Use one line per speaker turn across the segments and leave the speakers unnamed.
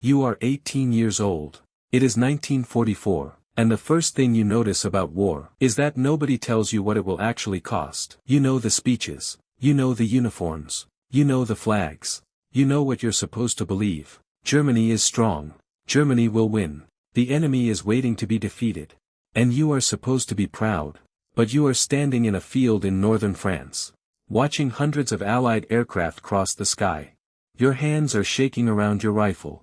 You are 18 years old. It is 1944, and the first thing you notice about war is that nobody tells you what it will actually cost. You know the speeches, you know the uniforms, you know the flags, you know what you're supposed to believe. Germany is strong. Germany will win. The enemy is waiting to be defeated. And you are supposed to be proud. But you are standing in a field in northern France, watching hundreds of Allied aircraft cross the sky. Your hands are shaking around your rifle.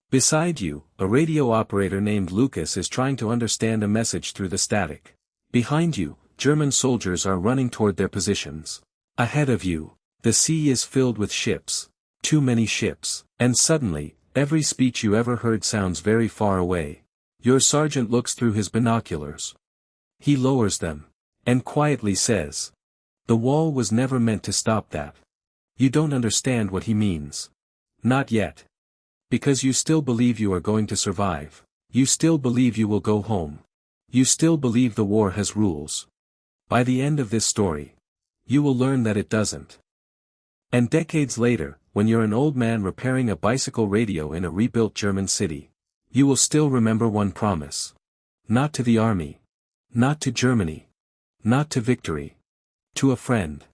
Beside you, a radio operator named Lukas is trying to understand a message through the static. Behind you, German soldiers are running toward their positions. Ahead of you, the sea is filled with ships. Too many ships. And suddenly, every speech you ever heard sounds very far away. Your sergeant looks through his binoculars. He lowers them, and quietly says, "The wall was never meant to stop that." You don't understand what he means. Not yet. Because you still believe you are going to survive. You still believe you will go home. You still believe the war has rules. By the end of this story, you will learn that it doesn't. And decades later, when you're an old man repairing a bicycle radio in a rebuilt German city, you will still remember one promise. Not to the army. Not to Germany. Not to victory. To a friend.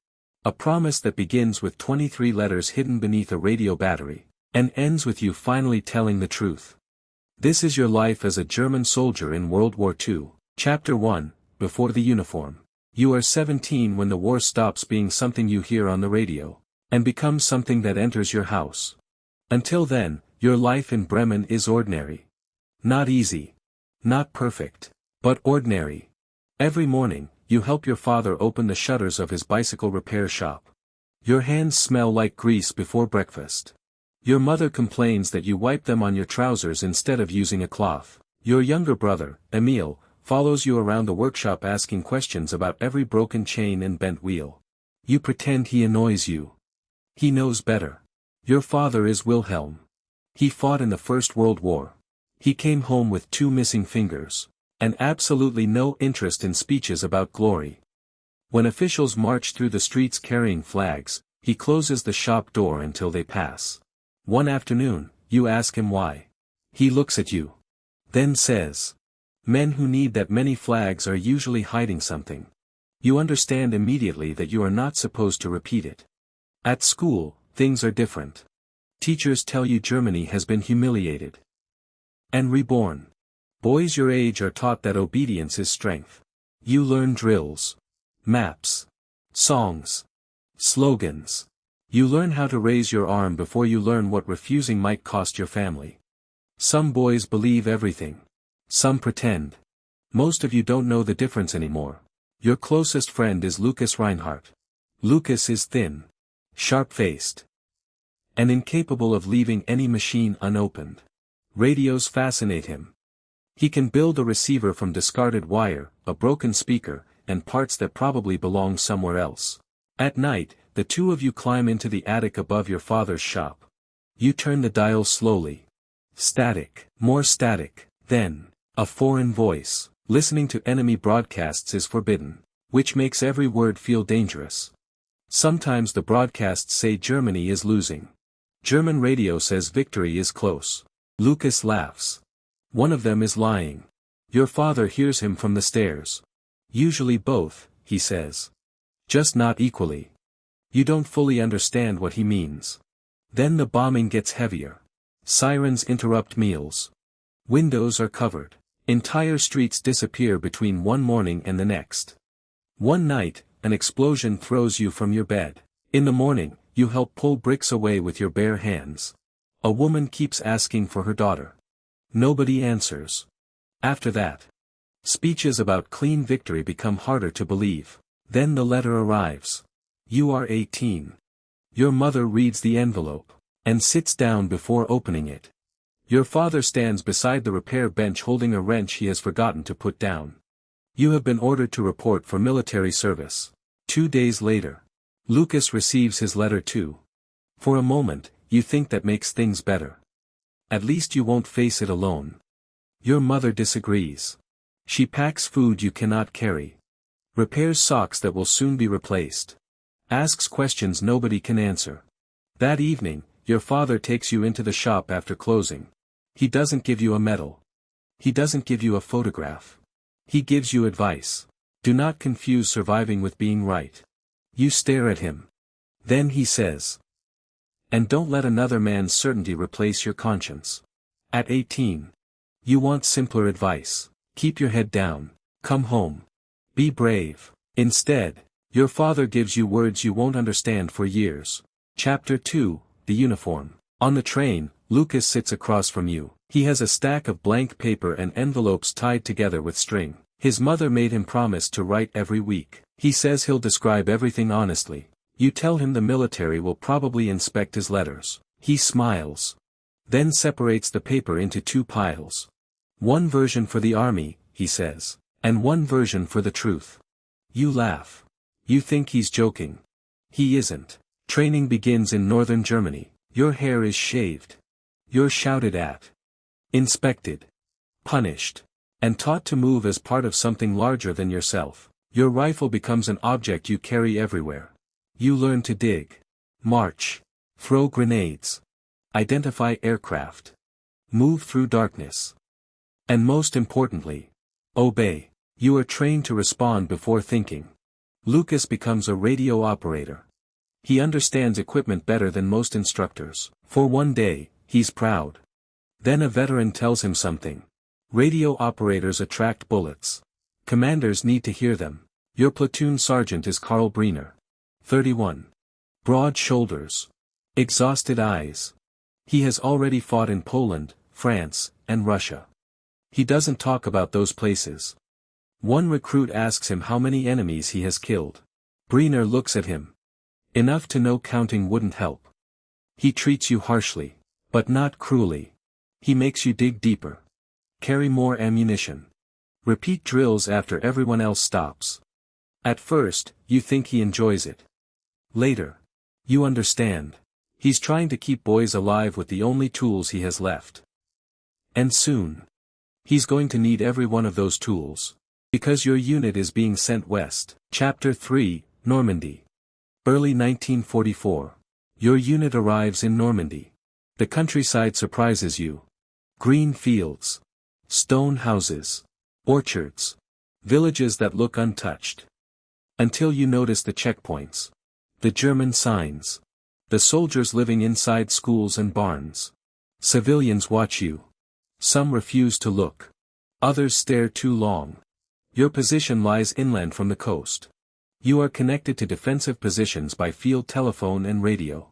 A promise that begins with 23 letters hidden beneath a radio battery, and ends with you finally telling the truth. This is your life as a German soldier in World War II, Chapter 1, Before the Uniform. You are 17 when the war stops being something you hear on the radio, and becomes something that enters your house. Until then, your life in Bremen is ordinary. Not easy. Not perfect. But ordinary. Every morning, you help your father open the shutters of his bicycle repair shop. Your hands smell like grease before breakfast. Your mother complains that you wipe them on your trousers instead of using a cloth. Your younger brother, Emil, follows you around the workshop asking questions about every broken chain and bent wheel. You pretend he annoys you. He knows better. Your father is Wilhelm. He fought in the First World War. He came home with 2 missing fingers, and absolutely no interest in speeches about glory. When officials march through the streets carrying flags, he closes the shop door until they pass. One afternoon, you ask him why. He looks at you. Then says, "Men who need that many flags are usually hiding something." You understand immediately that you are not supposed to repeat it. At school, things are different. Teachers tell you Germany has been humiliated and reborn. Boys your age are taught that obedience is strength. You learn drills, maps, songs, slogans. You learn how to raise your arm before you learn what refusing might cost your family. Some boys believe everything. Some pretend. Most of you don't know the difference anymore. Your closest friend is Lukas Reinhardt. Lukas is thin, sharp-faced, and incapable of leaving any machine unopened. Radios fascinate him. He can build a receiver from discarded wire, a broken speaker, and parts that probably belong somewhere else. At night, the two of you climb into the attic above your father's shop. You turn the dial slowly. Static, more static, then, a foreign voice. Listening to enemy broadcasts is forbidden, which makes every word feel dangerous. Sometimes the broadcasts say Germany is losing. German radio says victory is close. Lukas laughs. One of them is lying. Your father hears him from the stairs. Usually both, he says. Just not equally. You don't fully understand what he means. Then the bombing gets heavier. Sirens interrupt meals. Windows are covered. Entire streets disappear between one morning and the next. One night, an explosion throws you from your bed. In the morning, you help pull bricks away with your bare hands. A woman keeps asking for her daughter. Nobody answers. After that, speeches about clean victory become harder to believe. Then the letter arrives. You are 18. Your mother reads the envelope, and sits down before opening it. Your father stands beside the repair bench holding a wrench he has forgotten to put down. You have been ordered to report for military service. 2 days later, Lukas receives his letter too. For a moment, you think that makes things better. At least you won't face it alone. Your mother disagrees. She packs food you cannot carry. Repairs socks that will soon be replaced. Asks questions nobody can answer. That evening, your father takes you into the shop after closing. He doesn't give you a medal. He doesn't give you a photograph. He gives you advice. Do not confuse surviving with being right. You stare at him. Then he says. And don't let another man's certainty replace your conscience. At 18. You want simpler advice. Keep your head down. Come home. Be brave. Instead, your father gives you words you won't understand for years. Chapter 2, The Uniform. On the train, Lukas sits across from you. He has a stack of blank paper and envelopes tied together with string. His mother made him promise to write every week. He says he'll describe everything honestly. You tell him the military will probably inspect his letters. He smiles. Then separates the paper into two piles. One version for the army, he says, and one version for the truth. You laugh. You think he's joking. He isn't. Training begins in northern Germany. Your hair is shaved. You're shouted at. Inspected. Punished. And taught to move as part of something larger than yourself. Your rifle becomes an object you carry everywhere. You learn to dig. March. Throw grenades. Identify aircraft. Move through darkness. And most importantly, obey. You are trained to respond before thinking. Lukas becomes a radio operator. He understands equipment better than most instructors. For one day, he's proud. Then a veteran tells him something. Radio operators attract bullets. Commanders need to hear them. Your platoon sergeant is Karl Briner. 31. Broad shoulders. Exhausted eyes. He has already fought in Poland, France, and Russia. He doesn't talk about those places. One recruit asks him how many enemies he has killed. Briner looks at him. Enough to know counting wouldn't help. He treats you harshly, but not cruelly. He makes you dig deeper. Carry more ammunition. Repeat drills after everyone else stops. At first, you think he enjoys it. Later, you understand. He's trying to keep boys alive with the only tools he has left. And soon, he's going to need every one of those tools. Because your unit is being sent west. Chapter 3, Normandy. Early 1944. Your unit arrives in Normandy. The countryside surprises you. Green fields. Stone houses. Orchards. Villages that look untouched. Until you notice the checkpoints. The German signs. The soldiers living inside schools and barns. Civilians watch you. Some refuse to look. Others stare too long. Your position lies inland from the coast. You are connected to defensive positions by field telephone and radio.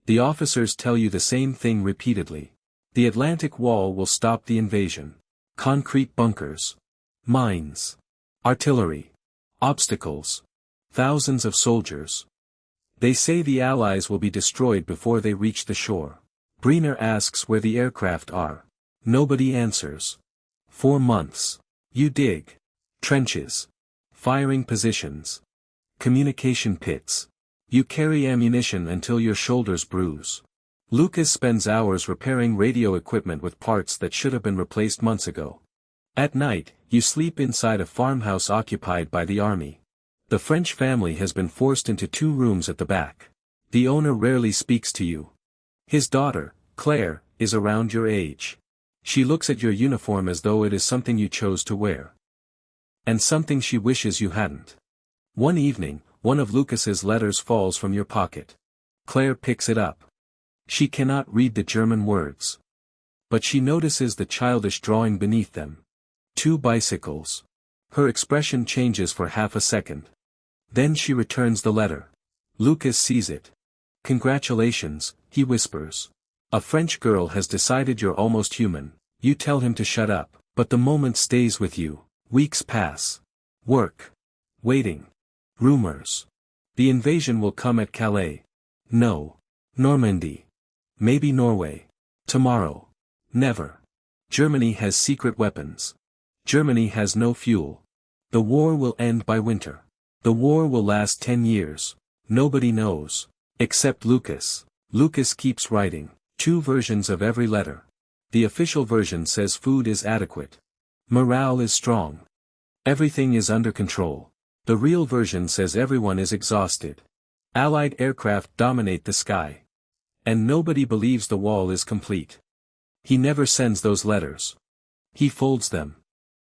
The officers tell you the same thing repeatedly. The Atlantic Wall will stop the invasion. Concrete bunkers. Mines. Artillery. Obstacles. Thousands of soldiers. They say the Allies will be destroyed before they reach the shore. Briner asks where the aircraft are. Nobody answers. 4 months. You dig. Trenches. Firing positions. Communication pits. You carry ammunition until your shoulders bruise. Lukas spends hours repairing radio equipment with parts that should have been replaced months ago. At night, you sleep inside a farmhouse occupied by the army. The French family has been forced into 2 rooms at the back. The owner rarely speaks to you. His daughter, Claire, is around your age. She looks at your uniform as though it is something you chose to wear. And something she wishes you hadn't. One evening, one of Lukas's letters falls from your pocket. Claire picks it up. She cannot read the German words. But she notices the childish drawing beneath them. 2 bicycles. Her expression changes for half a second. Then she returns the letter. Lukas sees it. Congratulations, he whispers. A French girl has decided you're almost human. You tell him to shut up, but the moment stays with you. Weeks pass. Work. Waiting. Rumors. The invasion will come at Calais. No. Normandy. Maybe Norway. Tomorrow. Never. Germany has secret weapons. Germany has no fuel. The war will end by winter. The war will last 10 years. Nobody knows. Except Lukas. Lukas keeps writing. 2 versions of every letter. The official version says food is adequate. Morale is strong. Everything is under control. The real version says everyone is exhausted. Allied aircraft dominate the sky. And nobody believes the wall is complete. He never sends those letters. He folds them,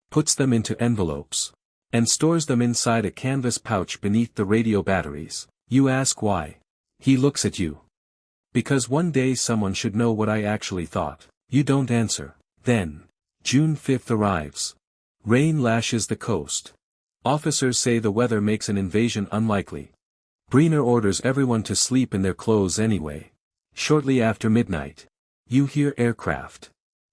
puts them into envelopes, and stores them inside a canvas pouch beneath the radio batteries. You ask why. He looks at you. Because one day someone should know what I actually thought. You don't answer. Then, June 5th arrives. Rain lashes the coast. Officers say the weather makes an invasion unlikely. Bremer orders everyone to sleep in their clothes anyway. Shortly after midnight, you hear aircraft.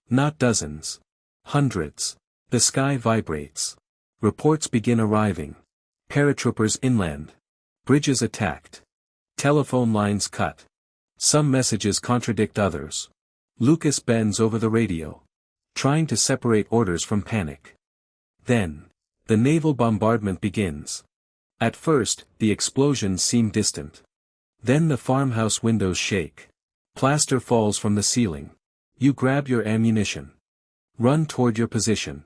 Not dozens. Hundreds. The sky vibrates. Reports begin arriving. Paratroopers inland. Bridges attacked. Telephone lines cut. Some messages contradict others. Lukas bends over the radio, trying to separate orders from panic. Then, the naval bombardment begins. At first, the explosions seem distant. Then the farmhouse windows shake. Plaster falls from the ceiling. You grab your ammunition. Run toward your position.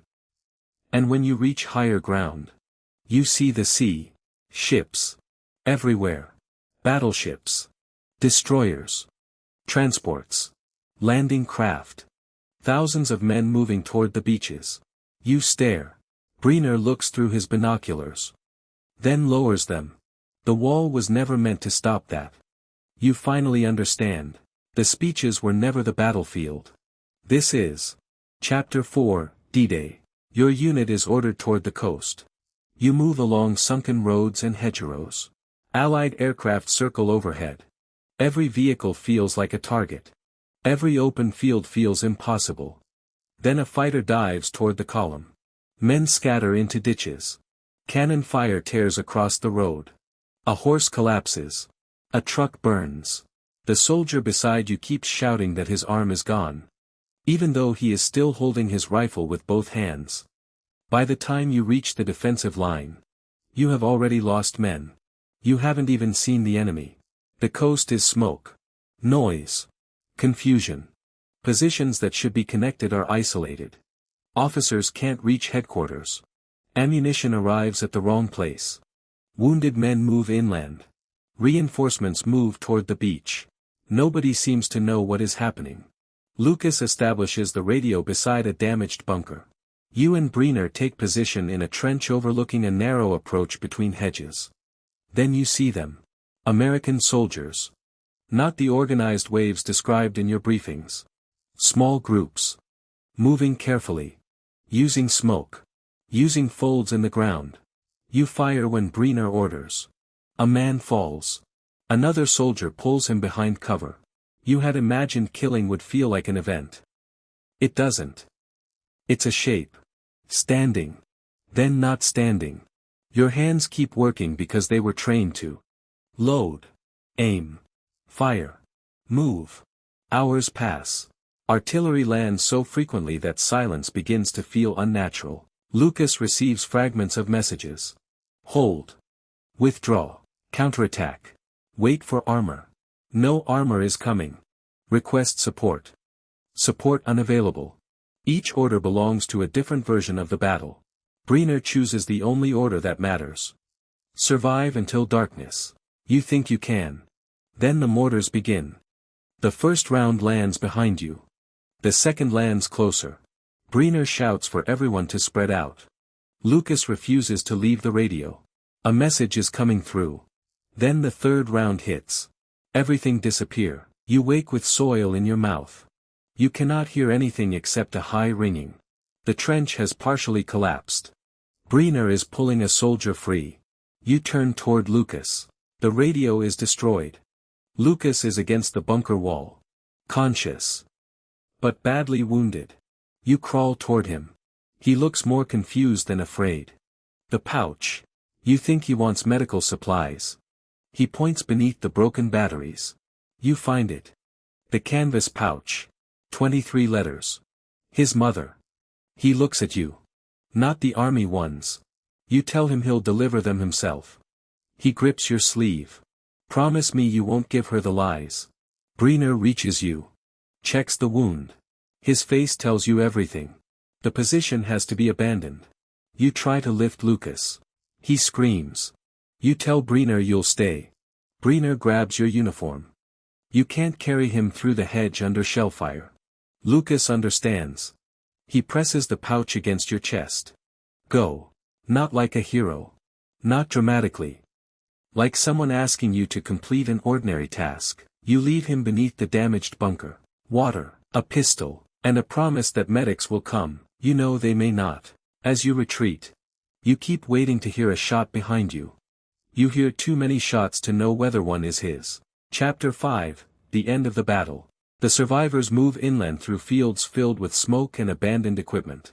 And when you reach higher ground, you see the sea. Ships. Everywhere. Battleships. Destroyers. Transports. Landing craft. Thousands of men moving toward the beaches. You stare. Bremer looks through his binoculars. Then lowers them. The wall was never meant to stop that. You finally understand. The speeches were never the battlefield. This is Chapter 4, D-Day. Your unit is ordered toward the coast. You move along sunken roads and hedgerows. Allied aircraft circle overhead. Every vehicle feels like a target. Every open field feels impossible. Then a fighter dives toward the column. Men scatter into ditches. Cannon fire tears across the road. A horse collapses. A truck burns. The soldier beside you keeps shouting that his arm is gone, even though he is still holding his rifle with both hands. By the time you reach the defensive line, you have already lost men. You haven't even seen the enemy. The coast is smoke. Noise. Confusion. Positions that should be connected are isolated. Officers can't reach headquarters. Ammunition arrives at the wrong place. Wounded men move inland. Reinforcements move toward the beach. Nobody seems to know what is happening. Lukas establishes the radio beside a damaged bunker. You and Bremer take position in a trench overlooking a narrow approach between hedges. Then you see them. American soldiers. Not the organized waves described in your briefings. Small groups. Moving carefully. Using smoke. Using folds in the ground. You fire when Bremer orders. A man falls. Another soldier pulls him behind cover. You had imagined killing would feel like an event. It doesn't. It's a shape. Standing. Then not standing. Your hands keep working because they were trained to. Load. Aim. Fire. Move. Hours pass. Artillery lands so frequently that silence begins to feel unnatural. Lukas receives fragments of messages. Hold. Withdraw. Counterattack. Wait for armor. No armor is coming. Request support. Support unavailable. Each order belongs to a different version of the battle. Bremer chooses the only order that matters. Survive until darkness. You think you can. Then the mortars begin. The first round lands behind you. The second lands closer. Bremer shouts for everyone to spread out. Lukas refuses to leave the radio. A message is coming through. Then the third round hits. Everything disappear. You wake with soil in your mouth. You cannot hear anything except a high ringing. The trench has partially collapsed. Bremer is pulling a soldier free. You turn toward Lukas. The radio is destroyed. Lukas is against the bunker wall. Conscious. But badly wounded. You crawl toward him. He looks more confused than afraid. The pouch. You think he wants medical supplies. He points beneath the broken batteries. You find it. The canvas pouch. 23 letters. His mother. He looks at you. Not the army ones. You tell him he'll deliver them himself. He grips your sleeve. Promise me you won't give her the lies. Bremer reaches you. Checks the wound. His face tells you everything. The position has to be abandoned. You try to lift Lukas. He screams. You tell Bremer you'll stay. Bremer grabs your uniform. You can't carry him through the hedge under shellfire. Lukas understands. He presses the pouch against your chest. Go. Not like a hero. Not dramatically. Like someone asking you to complete an ordinary task. You leave him beneath the damaged bunker. Water, a pistol, and a promise that medics will come. You know they may not. As you retreat, you keep waiting to hear a shot behind you. You hear too many shots to know whether one is his. Chapter 5, The End of the Battle. The survivors move inland through fields filled with smoke and abandoned equipment.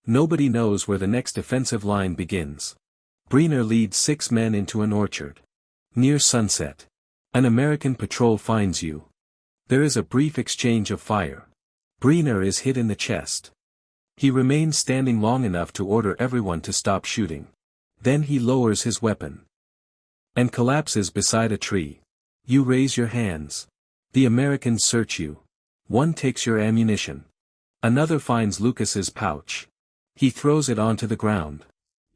Nobody knows where the next defensive line begins. Bremen leads 6 men into an orchard. Near sunset, an American patrol finds you. There is a brief exchange of fire. Bremen is hit in the chest. He remains standing long enough to order everyone to stop shooting. Then he lowers his weapon and collapses beside a tree. You raise your hands. The Americans search you. One takes your ammunition. Another finds Lukas's pouch. He throws it onto the ground.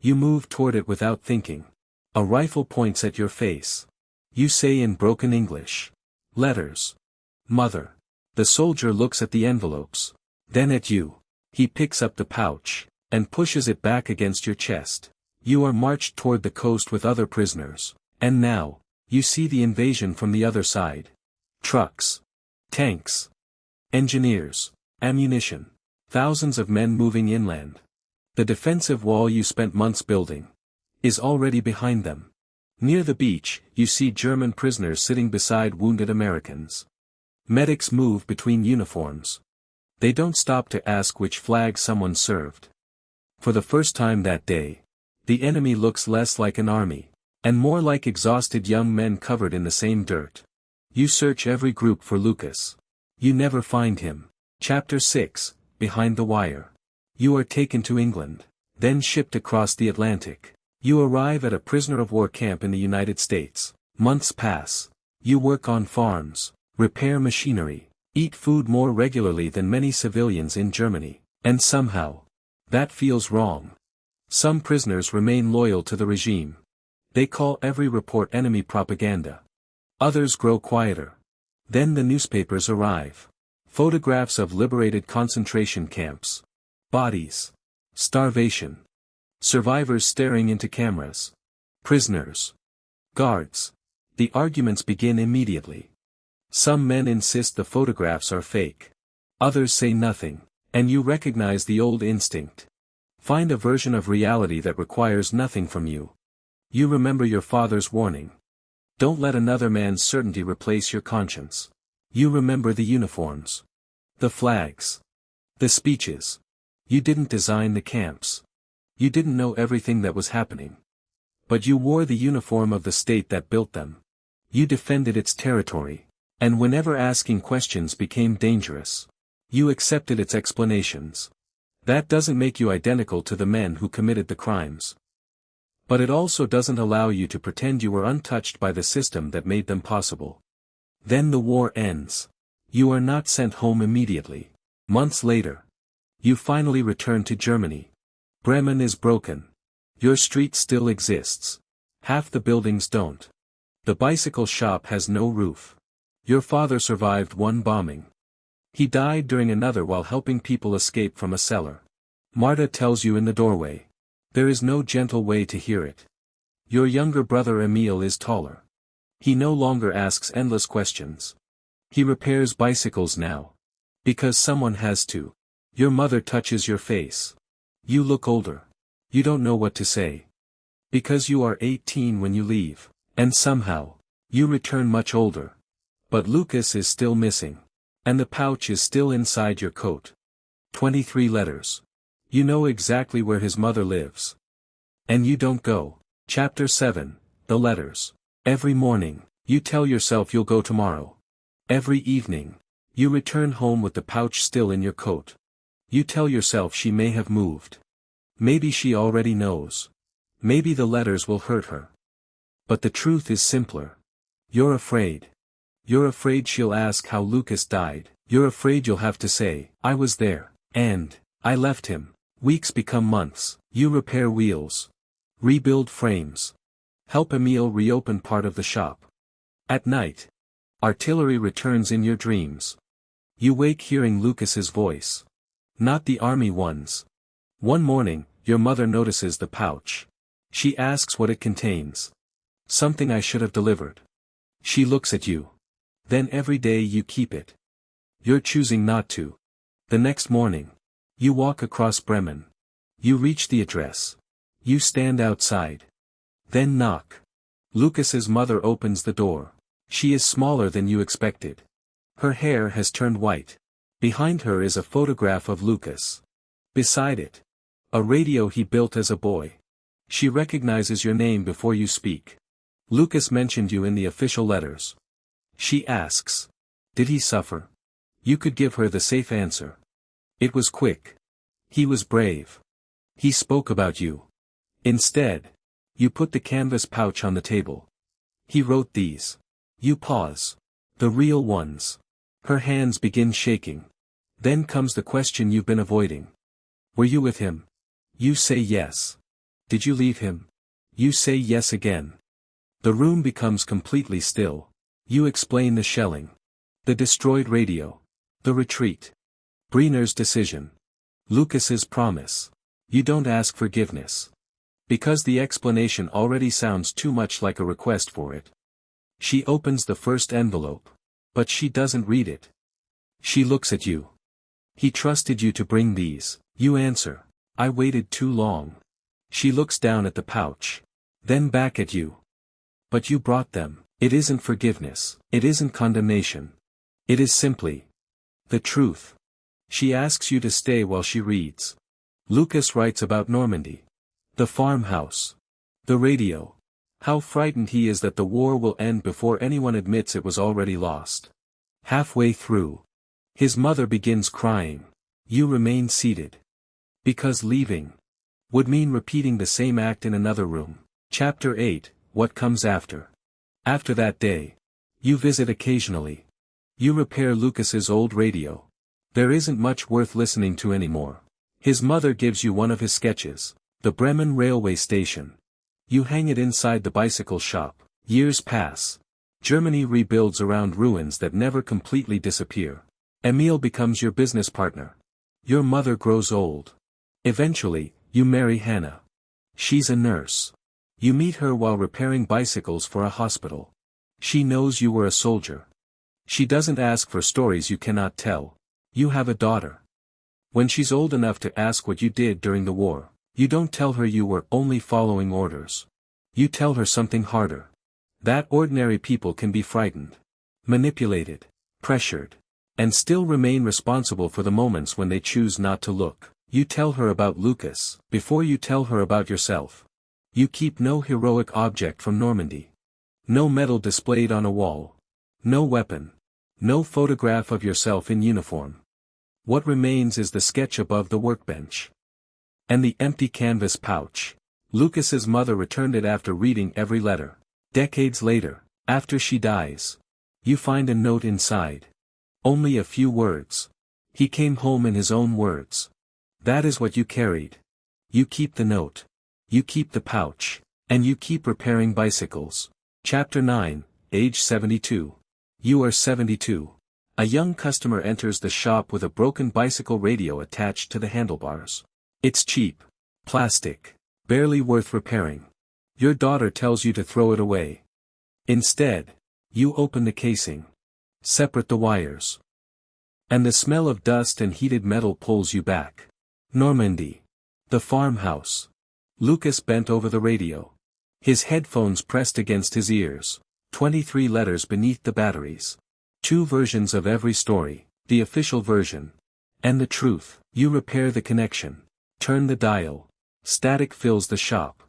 You move toward it without thinking. A rifle points at your face. You say in broken English, "Letters. Mother." The soldier looks at the envelopes. Then at you. He picks up the pouch and pushes it back against your chest. You are marched toward the coast with other prisoners. And now, you see the invasion from the other side. Trucks. Tanks. Engineers. Ammunition. Thousands of men moving inland. The defensive wall you spent months building is already behind them. Near the beach, you see German prisoners sitting beside wounded Americans. Medics move between uniforms. They don't stop to ask which flag someone served. For the first time that day, the enemy looks less like an army, and more like exhausted young men covered in the same dirt. You search every group for Lukas. You never find him. Chapter 6, Behind the Wire. You are taken to England, then shipped across the Atlantic. You arrive at a prisoner-of-war camp in the United States. Months pass. You work on farms, repair machinery, eat food more regularly than many civilians in Germany, and somehow, that feels wrong. Some prisoners remain loyal to the regime. They call every report enemy propaganda. Others grow quieter. Then the newspapers arrive. Photographs of liberated concentration camps. Bodies. Starvation. Survivors staring into cameras. Prisoners. Guards. The arguments begin immediately. Some men insist the photographs are fake. Others say nothing, and you recognize the old instinct. Find a version of reality that requires nothing from you. You remember your father's warning. Don't let another man's certainty replace your conscience. You remember the uniforms. The flags. The speeches. You didn't design the camps. You didn't know everything that was happening. But you wore the uniform of the state that built them. You defended its territory. And whenever asking questions became dangerous, you accepted its explanations. That doesn't make you identical to the men who committed the crimes. But it also doesn't allow you to pretend you were untouched by the system that made them possible. Then the war ends. You are not sent home immediately. Months later, you finally return to Germany. Bremen is broken. Your street still exists. Half the buildings don't. The bicycle shop has no roof. Your father survived one bombing. He died during another while helping people escape from a cellar. Marta tells you in the doorway. There is no gentle way to hear it. Your younger brother Emil is taller. He no longer asks endless questions. He repairs bicycles now. Because someone has to. Your mother touches your face. You look older. You don't know what to say. Because you are 18 when you leave. And somehow, you return much older. But Lukas is still missing. And the pouch is still inside your coat. 23 letters. You know exactly where his mother lives. And you don't go. Chapter 7, The Letters. Every morning, you tell yourself you'll go tomorrow. Every evening, you return home with the pouch still in your coat. You tell yourself she may have moved. Maybe she already knows. Maybe the letters will hurt her. But the truth is simpler. You're afraid. You're afraid she'll ask how Lukas died. You're afraid you'll have to say, I was there, and I left him. Weeks become months. You repair wheels. Rebuild frames. Help Emil reopen part of the shop. At night, artillery returns in your dreams. You wake hearing Lucas's voice. Not the army one's. One morning, your mother notices the pouch. She asks what it contains. Something I should have delivered. She looks at you. Then every day you keep it. You're choosing not to. The next morning. You walk across Bremen. You reach the address. You stand outside. Then knock. Lucas's mother opens the door. She is smaller than you expected. Her hair has turned white. Behind her is a photograph of Lucas. Beside it, a radio he built as a boy. She recognizes your name before you speak. Lucas mentioned you in the official letters. She asks, did he suffer? You could give her the safe answer. It was quick. He was brave. He spoke about you. Instead, you put the canvas pouch on the table. He wrote these. You pause. The real ones. Her hands begin shaking. Then comes the question you've been avoiding. Were you with him? You say yes. Did you leave him? You say yes again. The room becomes completely still. You explain the shelling. The destroyed radio. The retreat. Breener's decision. Lucas's promise. You don't ask forgiveness. Because the explanation already sounds too much like a request for it. She opens the first envelope. But she doesn't read it. She looks at you. He trusted you to bring these, you answer. I waited too long. She looks down at the pouch. Then back at you. But you brought them. It isn't forgiveness. It isn't condemnation. It is simply the truth. She asks you to stay while she reads. Lucas writes about Normandy. The farmhouse. The radio. How frightened he is that the war will end before anyone admits it was already lost. Halfway through. His mother begins crying. You remain seated. Because leaving would mean repeating the same act in another room. Chapter 8, What Comes After. After that day. You visit occasionally. You repair Lucas's old radio. There isn't much worth listening to anymore. His mother gives you one of his sketches. The Bremen railway station. You hang it inside the bicycle shop. Years pass. Germany rebuilds around ruins that never completely disappear. Emil becomes your business partner. Your mother grows old. Eventually, you marry Hannah. She's a nurse. You meet her while repairing bicycles for a hospital. She knows you were a soldier. She doesn't ask for stories you cannot tell. You have a daughter. When she's old enough to ask what you did during the war, you don't tell her you were only following orders. You tell her something harder. That ordinary people can be frightened, manipulated, pressured, and still remain responsible for the moments when they choose not to look. You tell her about Lucas, before you tell her about yourself. You keep no heroic object from Normandy. No medal displayed on a wall. No weapon. No photograph of yourself in uniform. What remains is the sketch above the workbench. And the empty canvas pouch. Lucas's mother returned it after reading every letter. Decades later, after she dies, you find a note inside. Only a few words. He came home in his own words. That is what you carried. You keep the note. You keep the pouch. And you keep repairing bicycles. Chapter 9, Age 72. You are 72. A young customer enters the shop with a broken bicycle radio attached to the handlebars. It's cheap. Plastic. Barely worth repairing. Your daughter tells you to throw it away. Instead, you open the casing. Separate the wires. And the smell of dust and heated metal pulls you back. Normandy. The farmhouse. Lucas bent over the radio. His headphones pressed against his ears. 23 letters beneath the batteries. 2 versions of every story, the official version. And the truth. You repair the connection. Turn the dial. Static fills the shop.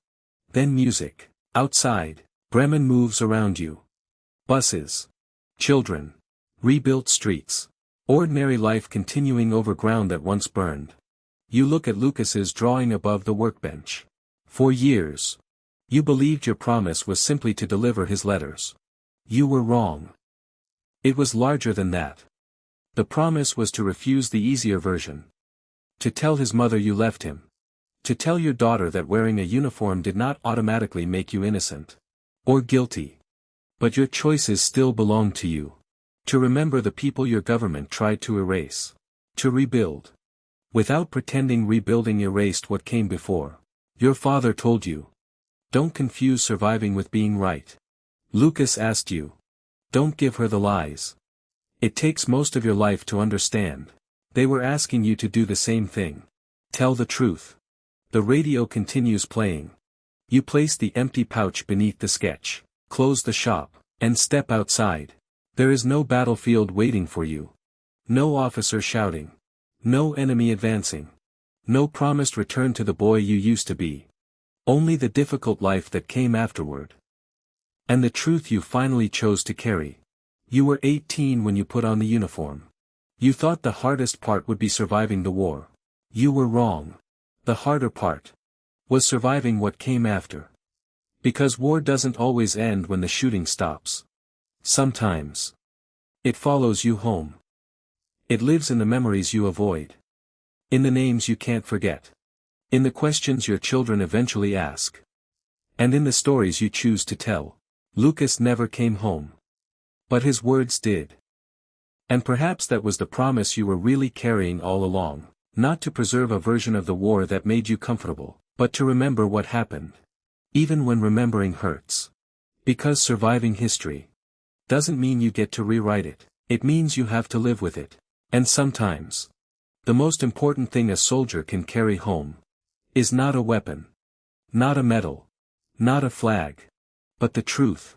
Then music. Outside, Bremen moves around you. Buses. Children. Rebuilt streets. Ordinary life continuing over ground that once burned. You look at Lucas's drawing above the workbench. For years. You believed your promise was simply to deliver his letters. You were wrong. It was larger than that. The promise was to refuse the easier version. To tell his mother you left him. To tell your daughter that wearing a uniform did not automatically make you innocent. Or guilty. But your choices still belonged to you. To remember the people your government tried to erase. To rebuild. Without pretending rebuilding erased what came before. Your father told you. Don't confuse surviving with being right. Lukas asked you. Don't give her the lies. It takes most of your life to understand. They were asking you to do the same thing. Tell the truth. The radio continues playing. You place the empty pouch beneath the sketch, close the shop, and step outside. There is no battlefield waiting for you. No officer shouting. No enemy advancing. No promised return to the boy you used to be. Only the difficult life that came afterward. And the truth you finally chose to carry. You were 18 when you put on the uniform. You thought the hardest part would be surviving the war. You were wrong. The harder part was surviving what came after. Because war doesn't always end when the shooting stops. Sometimes it follows you home. It lives in the memories you avoid. In the names you can't forget. In the questions your children eventually ask. And in the stories you choose to tell. Lukas never came home. But his words did. And perhaps that was the promise you were really carrying all along, not to preserve a version of the war that made you comfortable, but to remember what happened. Even when remembering hurts. Because surviving history doesn't mean you get to rewrite it, it means you have to live with it. And sometimes, the most important thing a soldier can carry home is not a weapon, not a medal, not a flag, but the truth.